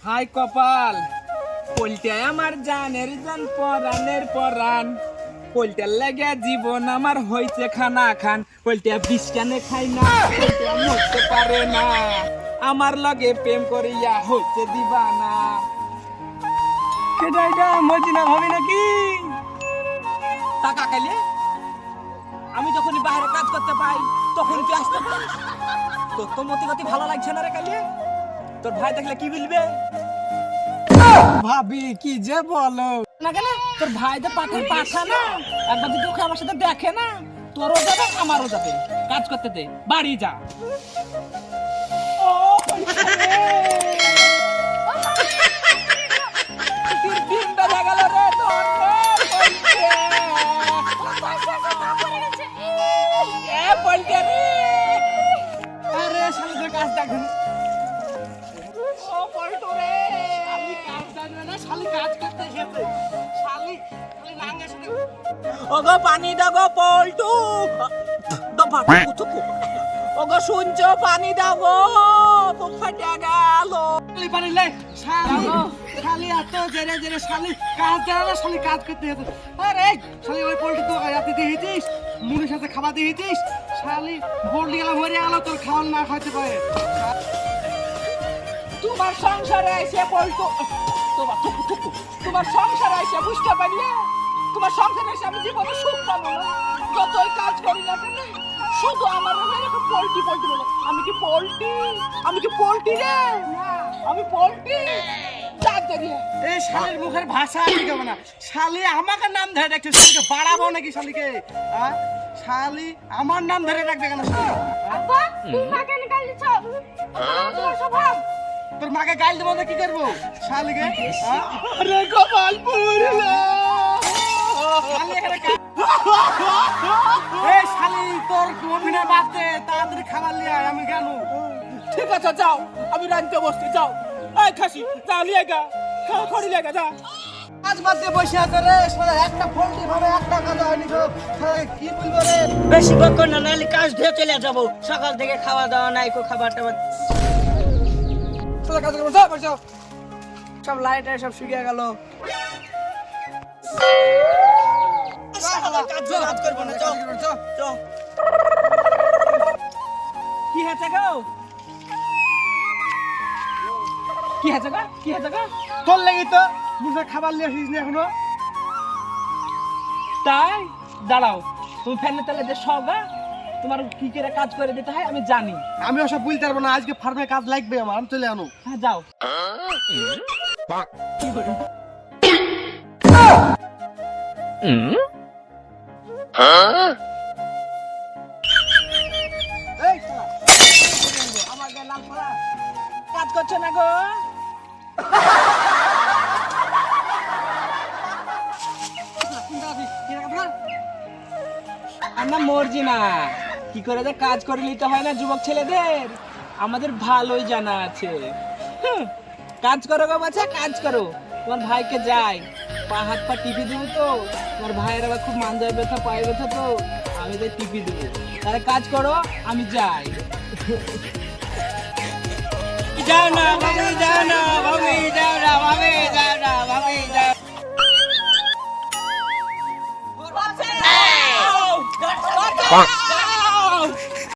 High কপাল, পোলটা আমার জানের জান পরানের পরান। পোলটার লাগে জীবন আমার হইছে খানা খান। পোলটা বিষ কানে খাই না, পোলটা মরতে পারে না। আমার লগে প্রেম করিয়া হইছে দিবানা। সেটা এটা মর্জিনা ভাবি নাকি? টাকা খাইলে আমি যখনই বাইরে কাজ করতে পাই তখন তুই আসতে পারিস। তোর তো মতি ভালো লাগছে না রে কালিয়ে। তোর ভাই দেখলে কি বলবে? ভাবি কি যে বলো না কেন, তোর ভাই তো পাঠান পাঠা না, একবার যদি ওকে আমার সাথে দেখে না, তোরও যাবে আমারও যাবে। কাজ করতে দে, বাড়ি যা। কাজ দেখুন। ওগো পানি দাও পল্টু। ওগো শুনছো, পানি দাও গো, মুখ ফাটিয়া গেল। পানি লে শালি এত জেরে জেরে শালি কাজ জানা না, শালি কাজ করতে যেত। আরে শালি ওই পোল্ট্রি তো রাতে দিয়েছিস, মুনির সাথে খাবার দিয়েছিস, শালি পোল্ট্রি গেলা মরে গেল, তোর খাওয়ান না খাইতে পারে। তোমার সংসারে এসে পল্টু, তোমার সংসারে এসে বুঝতে পারলে, তোমার সংসারে এসে আমি জীবনে সুখ পাবো না। যতই কাজ করি না কেন, শুধু আমার পোল্ট্রি বলো। আমি কি পোল্ট্রি? আমি কি পোল্ট্রি রে? আমি পোল্ট্রি। এই শালির মুখের ভাষা ঠিক হবে না। শালি আমাকে নাম ধরে রাখছে, শালিকে বাড়াবো নাকি শালিকে? শালি আমার নাম ধরে রাখবে কেন? তোর মাকে গাইল দেবো না, কি করবো শালিকে? আরে কপাল পুরলো। এই শালি তোর অভিনয় বাদ দে, তাড়াতাড়ি খাবার নিয়ে আয়, আমি গেল। ঠিক আছে যাও, আমি রাঁধতে বসছি, যাও। এই খাসি যা, লিয়ে গা খড়ি লিয়ে গা, যা। কাজ বাদ দিয়ে বসে আছে রে, শালা একটা পোল্ট্রি ভাবে একটা কাজ হয়নি গো। শালা কি বলবো রে? বেশি বকো না, নাহলে কাজ ধুয়ে চলে যাবো। সকাল থেকে খাওয়া দাওয়া নাই, কো খাবার টাবার। শালা কাজ করবো, যাও বসো। সব লাইট সব শুকিয়ে গেল। কাজ করবো না, চল। কি হয়েছে গো? কি হয়েছে গো? কি হয়েছে গো? তোর লাগি তো বুঝে খাবার নিয়ে আসিস না এখনো। তাই দাঁড়াও, তুমি ফ্যানের তলে যে সগা, তোমার কি করে কাজ করে দিতে হয় আমি জানি। আমি ওসব বলতে পারবো না, আজকে ফার্মে কাজ লাগবে আমার, আমি চলে আনো। হ্যাঁ যাও। এই শালা, আমার গায়ে লাল পড়া। কাজ করছো না গো? আমরা মরজি না, কি করে যে কাজ করে নিতে হয় না যুবক ছেলেদের, আমাদের ভালোই জানা আছে। কাজ করো গো বাচ্চা, কাজ করো। তোমার ভাইকে যাই পা হাত পা টিপি দেবো তো, তোমার ভাইয়ের আবার খুব মানজায় ব্যথা, পায়ে ব্যথা তো, আমি তাই টিপি দেবো। তাহলে কাজ করো, আমি যাই। যাও না ভাবি, যাও না ভাবি, যাও না ভাবি, যাও না ভাবি, যাও।